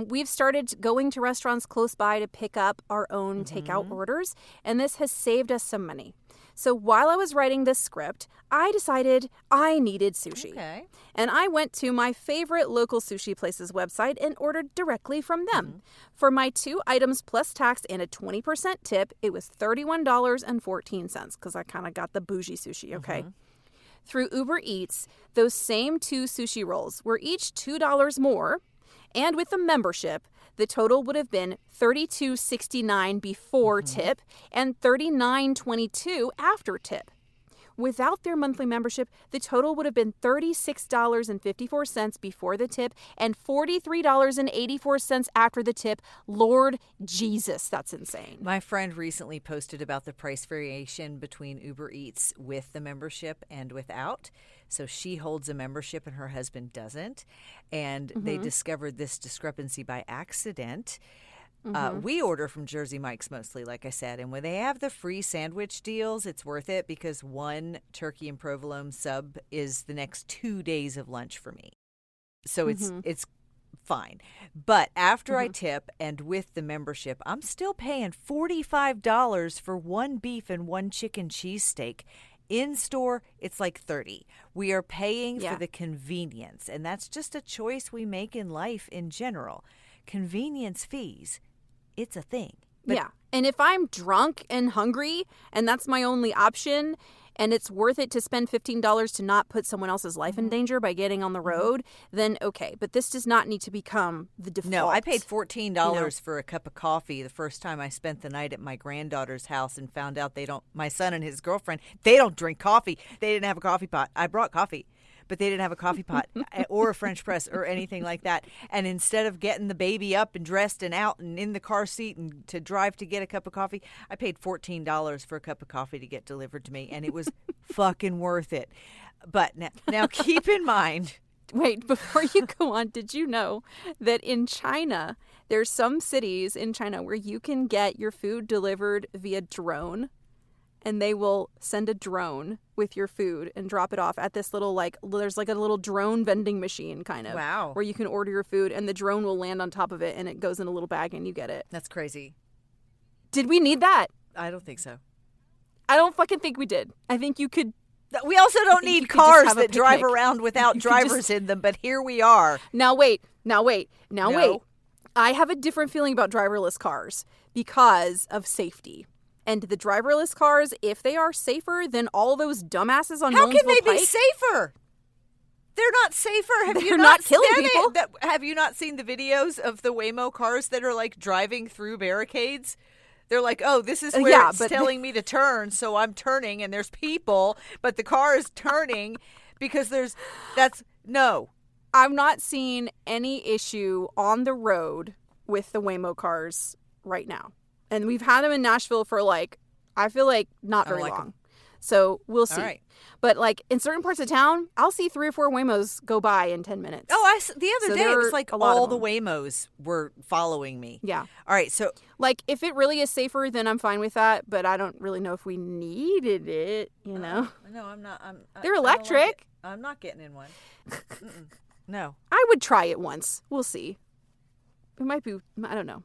we've started going to restaurants close by to pick up our own takeout orders, and this has saved us some money. So while I was writing this script, I decided I needed sushi. Okay. And I went to my favorite local sushi place's website and ordered directly from them. For my 2 items plus tax and a 20% tip, it was $31.14 because I kind of got the bougie sushi, okay? Through Uber Eats, those same 2 sushi rolls were each $2 more, and with the membership, the total would have been $32.69 before tip and $39.22 after tip. Without their monthly membership, the total would have been $36.54 before the tip and $43.84 after the tip. Lord Jesus, that's insane. My friend recently posted about the price variation between Uber Eats with the membership and without. So she holds a membership and her husband doesn't. And they discovered this discrepancy by accident. We order from Jersey Mike's mostly, like I said. And when they have the free sandwich deals, it's worth it because 1 turkey and provolone sub is the next 2 days of lunch for me. So it's fine. But after I tip and with the membership, I'm still paying $45 for 1 beef and 1 chicken cheesesteak. In store, it's like $30. We are paying for the convenience, and that's just a choice we make in life in general. Convenience fees, it's a thing. But yeah. And if I'm drunk and hungry and that's my only option and it's worth it to spend $15 to not put someone else's life in danger by getting on the road, then okay. But this does not need to become the default. No, I paid $14 for a cup of coffee the first time I spent the night at my granddaughter's house and found out my son and his girlfriend, they don't drink coffee. They didn't have a coffee pot. I brought coffee, but they didn't have a coffee pot or a French press or anything like that. And instead of getting the baby up and dressed and out and in the car seat and to drive to get a cup of coffee, I paid $14 for a cup of coffee to get delivered to me, and it was fucking worth it. But now keep in mind. Wait, before you go on, did you know that in China, there's some cities in China where you can get your food delivered via drone? And they will send a drone with your food and drop it off at this little, there's a little drone vending machine kind of. Wow. Where you can order your food and the drone will land on top of it and it goes in a little bag and you get it. That's crazy. Did we need that? I don't think so. I don't fucking think we did. I think you could. We also don't need cars that drive around without drivers just in them, but here we are. Now wait. I have a different feeling about driverless cars because of safety. And the driverless cars, if they are safer than all those dumbasses on How Jonesville can they be Pike, safer? They're not safer. They're not killing people. Have you not seen the videos of the Waymo cars that are like driving through barricades? They're like, oh, this is where it's telling me to turn, so I'm turning, and there's people, but the car is turning because no. I've not seen any issue on the road with the Waymo cars right now. And we've had them in Nashville for I feel like not very long. So we'll see. All right. But in certain parts of town, I'll see 3 or 4 Waymos go by in 10 minutes. Oh, the other day it was like all the Waymos were following me. Yeah. All right. So if it really is safer, then I'm fine with that. But I don't really know if we needed it, No, I'm not. They're electric. I'm not getting in one. No. I would try it once. We'll see. It might be, I don't know.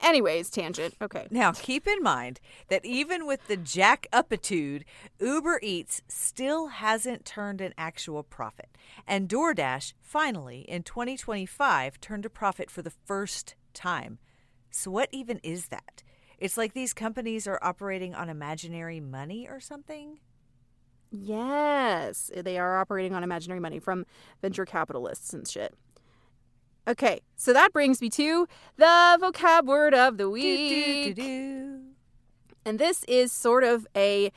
Anyways, tangent. Okay. Now, keep in mind that even with the jack-uppitude, Uber Eats still hasn't turned an actual profit. And DoorDash, finally, in 2025, turned a profit for the first time. So what even is that? It's like these companies are operating on imaginary money or something? Yes. They are operating on imaginary money from venture capitalists and shit. Okay, so that brings me to the vocab word of the week. And this is sort of a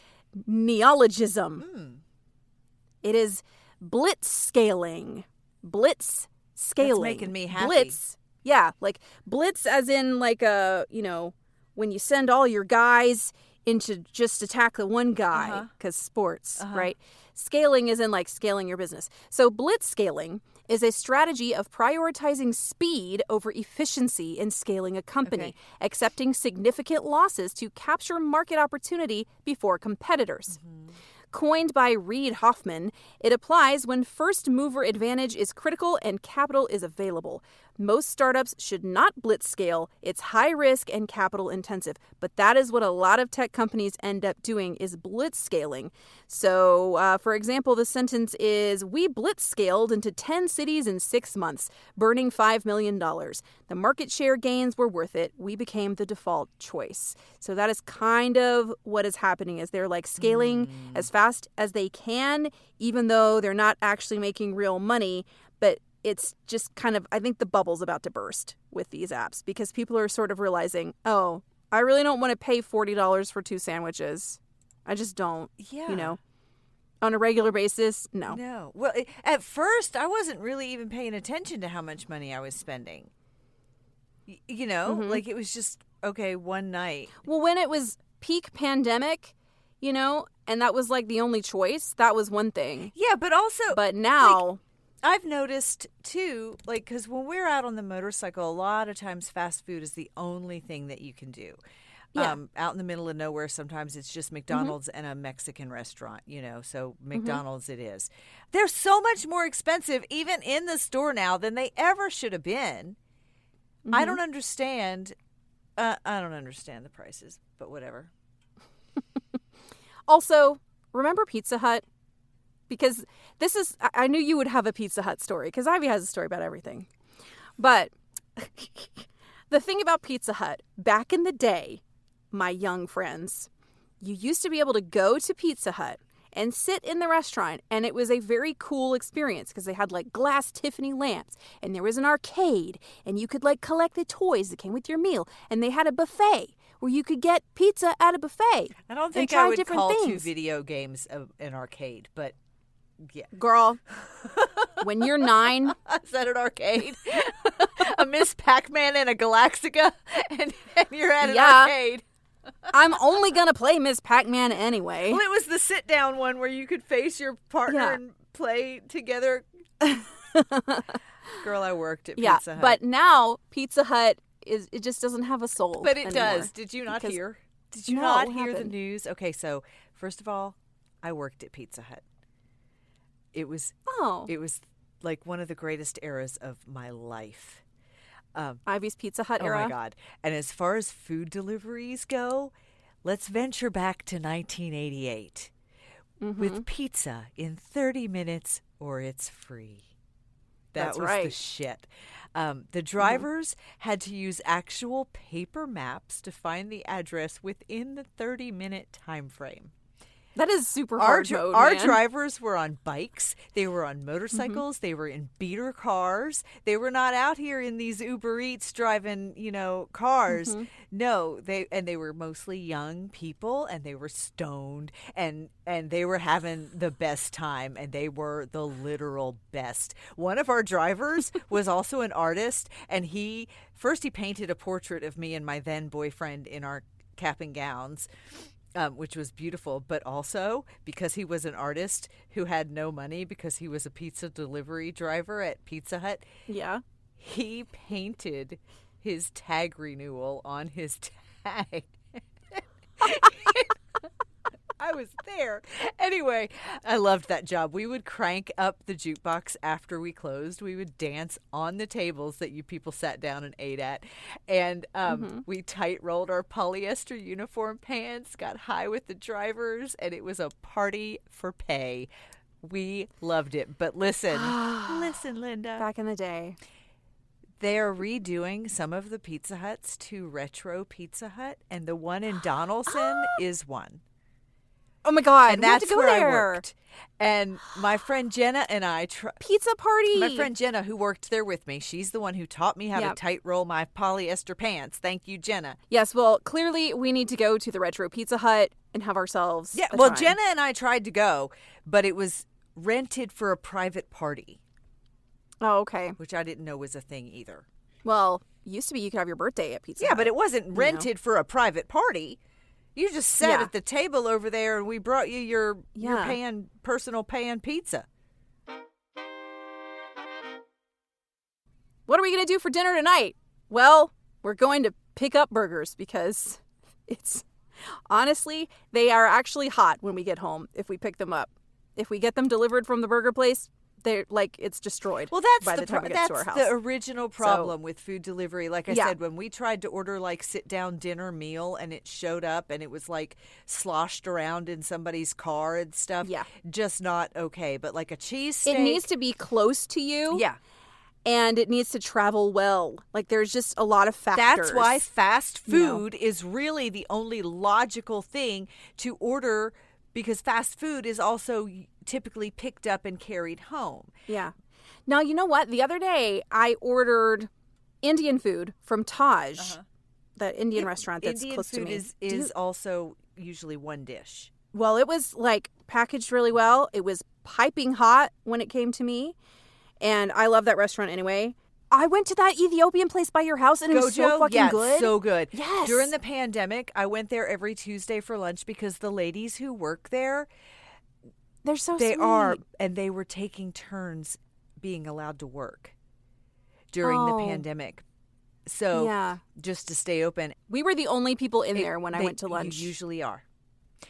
neologism. It is blitzscaling. Blitzscaling. That's making me happy. Blitz. Yeah, blitz as in when you send all your guys into just attack the one guy because sports, right? Scaling is in scaling your business. So blitzscaling is a strategy of prioritizing speed over efficiency in scaling a company, accepting significant losses to capture market opportunity before competitors. Coined by Reid Hoffman, it applies when first mover advantage is critical and capital is available. Most startups should not blitz scale. It's high risk and capital intensive, but that is what a lot of tech companies end up doing is blitz scaling. So, for example, the sentence is, we blitz scaled into 10 cities in 6 months, burning $5 million. The market share gains were worth it. We became the default choice. So that is kind of what is happening is they're like scaling as fast as they can, even though they're not actually making real money, but it's just kind of, I think the bubble's about to burst with these apps because people are sort of realizing, oh, I really don't want to pay $40 for 2 sandwiches. I just don't, on a regular basis. No. No. Well, at first, I wasn't really even paying attention to how much money I was spending. Like it was just, okay, one night. Well, when it was peak pandemic, and that was like the only choice, that was one thing. Yeah, but also. But now. I've noticed, too, because when we're out on the motorcycle, a lot of times fast food is the only thing that you can do. Yeah. Out in the middle of nowhere, sometimes it's just McDonald's and a Mexican restaurant, so McDonald's it is. They're so much more expensive, even in the store now, than they ever should have been. I don't understand. I don't understand the prices, but whatever. Also, remember Pizza Hut? Because I knew you would have a Pizza Hut story, because Ivy has a story about everything. But the thing about Pizza Hut, back in the day, my young friends, you used to be able to go to Pizza Hut and sit in the restaurant, and it was a very cool experience because they had like glass Tiffany lamps, and there was an arcade, and you could like collect the toys that came with your meal, and they had a buffet where you could get pizza at a buffet. I don't think I would call 2 video games an arcade, but yeah. Girl, when you're 9. Is that an arcade? A Miss Pac-Man and a Galaxica, and you're at an arcade. I'm only going to play Miss Pac-Man anyway. Well, it was the sit-down one where you could face your partner and play together. Girl, I worked at Pizza Hut. But now Pizza Hut, it just doesn't have a soul But it anymore. does. Did you not hear? Did you not hear the news? Okay, so first of all, I worked at Pizza Hut. It was like one of the greatest eras of my life. Ivy's Pizza Hut era. Oh my God. And as far as food deliveries go, let's venture back to 1988 with pizza in 30 minutes or it's free. That was the shit. The drivers had to use actual paper maps to find the address within the 30-minute time frame. That is super hard mode, Our man. drivers were on bikes. They were on motorcycles. They were in beater cars. They were not out here in these Uber Eats driving, cars. No, they were mostly young people, and they were stoned, and they were having the best time, and they were the literal best. One of our drivers was also an artist, and he painted a portrait of me and my then boyfriend in our cap and gowns. Which was beautiful, but also because he was an artist who had no money because he was a pizza delivery driver at Pizza Hut. Yeah. He painted his tag renewal on his tag. I was there. Anyway, I loved that job. We would crank up the jukebox after we closed. We would dance on the tables that you people sat down and ate at. And we tight rolled our polyester uniform pants, got high with the drivers, and it was a party for pay. We loved it. But listen, Linda. Back in the day. They are redoing some of the Pizza Huts to retro Pizza Hut, and the one in Donaldson is one. Oh my God! And that's where I worked. And my friend Jenna and I pizza party. My friend Jenna, who worked there with me, she's the one who taught me how to tight roll my polyester pants. Thank you, Jenna. Yes, well, clearly we need to go to the retro Pizza Hut and have ourselves. Yeah, well, Jenna and I tried to go, but it was rented for a private party. Oh, okay. Which I didn't know was a thing either. Well, used to be you could have your birthday at Pizza Hut. Yeah, but it wasn't rented for a private party. You just sat at the table over there, and we brought you your personal pan pizza. what are we going to do for dinner tonight? Well, we're going to pick up burgers because honestly, they are actually hot when we get home if we pick them up. If we get them delivered from the burger place, they're like it's destroyed. Well, by the time it gets to our house. That's the original problem with food delivery. Like I said, when we tried to order like sit down dinner meal and it showed up and it was like sloshed around in somebody's car and stuff. Yeah, just not okay. But like a cheesesteak, it needs to be close to you. Yeah. And it needs to travel well. Like, there's just a lot of factors. That's why fast food is really the only logical thing to order, because fast food is also typically picked up and carried home. Yeah. Now, you know what? The other day, I ordered Indian food from Taj, that Indian restaurant that's close to me. Indian food is also usually one dish. Well, it was, like, packaged really well. It was piping hot when it came to me. And I love that restaurant anyway. I went to that Ethiopian place by your house, and it was so fucking good. Yeah, so good. Yes. During the pandemic, I went there every Tuesday for lunch because the ladies who work there, they're so sweet. They are, and they were taking turns being allowed to work during the pandemic. So just to stay open. We were the only people in there when I went to lunch. You usually are.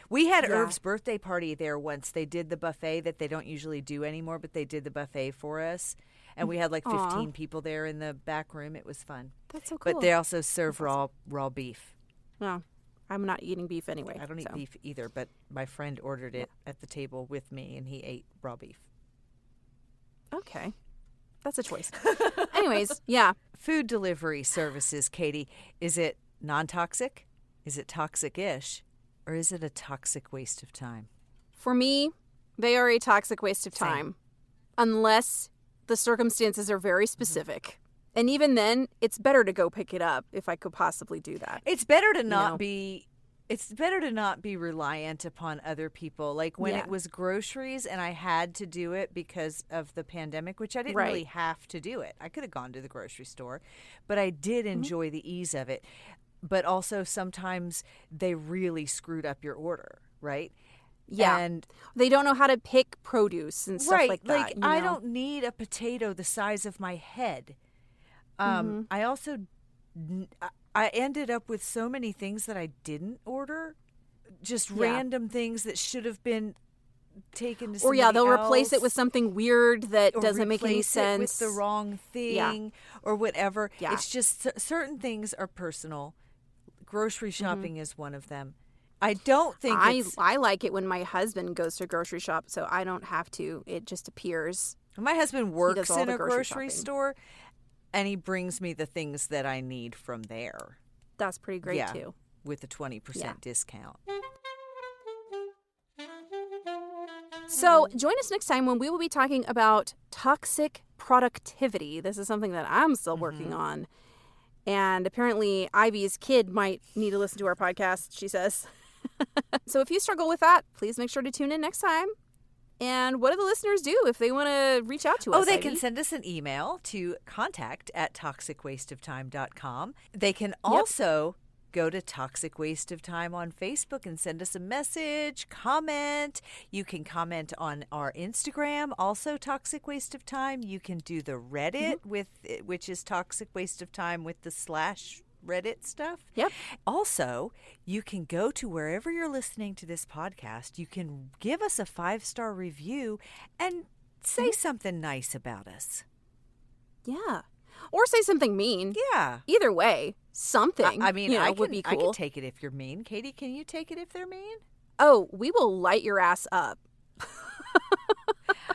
We had Irv's birthday party there once. They did the buffet that they don't usually do anymore, but they did the buffet for us. And we had like 15 people there in the back room. It was fun. That's so cool. But they also serve raw beef. No, I'm not eating beef anyway. I don't eat beef either, but my friend ordered it at the table with me, and he ate raw beef. Okay. That's a choice. Anyways, yeah. Food delivery services, Katie. Is it non-toxic? Is it toxic-ish? Or is it a toxic waste of time? For me, they are a toxic waste of time. Same. Unless the circumstances are very specific. And even then, it's better to go pick it up if I could possibly do that. It's better to not be reliant upon other people. Like when it was groceries and I had to do it because of the pandemic, which I didn't really have to do it. I could have gone to the grocery store, but I did enjoy the ease of it. But also sometimes they really screwed up your order, right? Yeah. And they don't know how to pick produce and stuff like that. Like I don't need a potato the size of my head. I also, I ended up with so many things that I didn't order. Just random things that should have been taken to somebody they'll else. replace it with something weird that doesn't make any sense. It with the wrong thing or whatever. Yeah. It's just certain things are personal. Grocery shopping is one of them. I don't think I like it when my husband goes to grocery shop, so I don't have to. It just appears. My husband works in a grocery store, and he brings me the things that I need from there. That's pretty great, too. With a 20% discount. So join us next time when we will be talking about toxic productivity. This is something that I'm still working on. And apparently Ivy's kid might need to listen to our podcast, she says. So if you struggle with that, please make sure to tune in next time. And what do the listeners do if they want to reach out to us? They can send us an email to contact@toxicwasteoftime.com. They can also go to Toxic Waste of Time on Facebook and send us a message, comment. You can comment on our Instagram, also Toxic Waste of Time. You can do the Reddit, which is Toxic Waste of Time with the /Reddit stuff. Yep. Also, you can go to wherever you're listening to this podcast. You can give us a 5-star review and say something nice about us. Yeah. Or say something mean. Yeah. Either way, something. I mean, would be cool. I can take it if you're mean. Katie, can you take it if they're mean? Oh, we will light your ass up.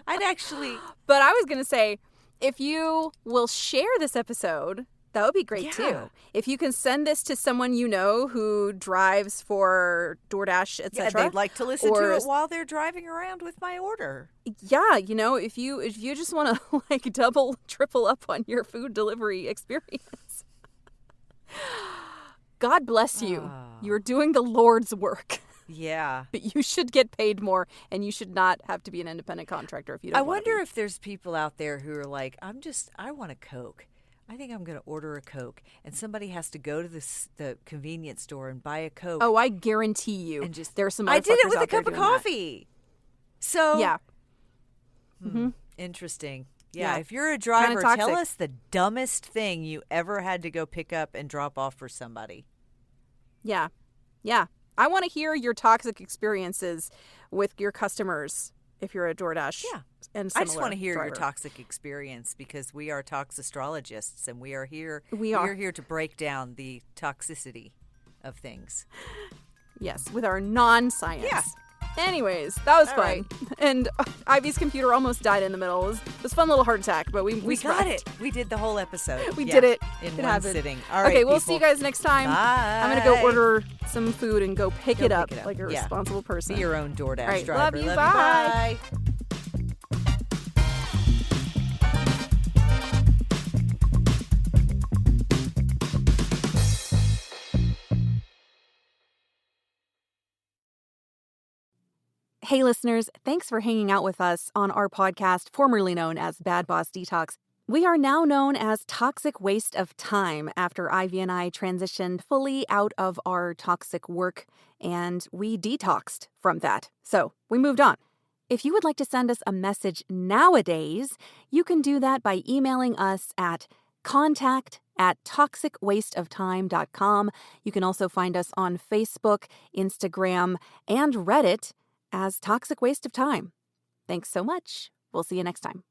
I'd actually. But I was going to say, if you will share this episode, that would be great too. If you can send this to someone you know who drives for DoorDash, etc. Yeah, they'd like to listen to it while they're driving around with my order. Yeah, if you just want to like double, triple up on your food delivery experience. God bless you. You're doing the Lord's work. Yeah. But you should get paid more, and you should not have to be an independent contractor if you don't want to be. I wonder if there's people out there who are like, I want a Coke. I think I'm going to order a Coke, and somebody has to go to the convenience store and buy a Coke. Oh, I guarantee you. And just there's some. I did it with a cup of coffee. So yeah. Interesting. Yeah, Yeah. if you're a Kinda driver, tell toxic. us the dumbest thing you ever had to go pick up and drop off for somebody. Yeah. Yeah. I want to hear your toxic experiences with your customers if you're a DoorDash Yeah. and I similar just want to hear your driver. toxic experience because we are toxastrologists and we are here We are. here to break down the toxicity of things. Yes, with our non-science. Yeah. Anyways, that was All fun. right. And Ivy's computer almost died in the middle. It was a fun little heart attack, but we We got survived. it. We did the whole episode. We Yeah, did it. in It one happened. sitting. All right, Okay, we'll people. see you guys next time. Bye. I'm going to go order some food and go pick Go it up pick it up. like a Yeah. responsible person. Be your own DoorDash All right, driver. love you. Bye. Hey, listeners, thanks for hanging out with us on our podcast, formerly known as Bad Boss Detox. We are now known as Toxic Waste of Time after Ivy and I transitioned fully out of our toxic work and we detoxed from that. So we moved on. If you would like to send us a message nowadays, you can do that by emailing us at contact@toxicwasteoftime.com. You can also find us on Facebook, Instagram, and Reddit as Toxic Waste of Time. Thanks so much. We'll see you next time.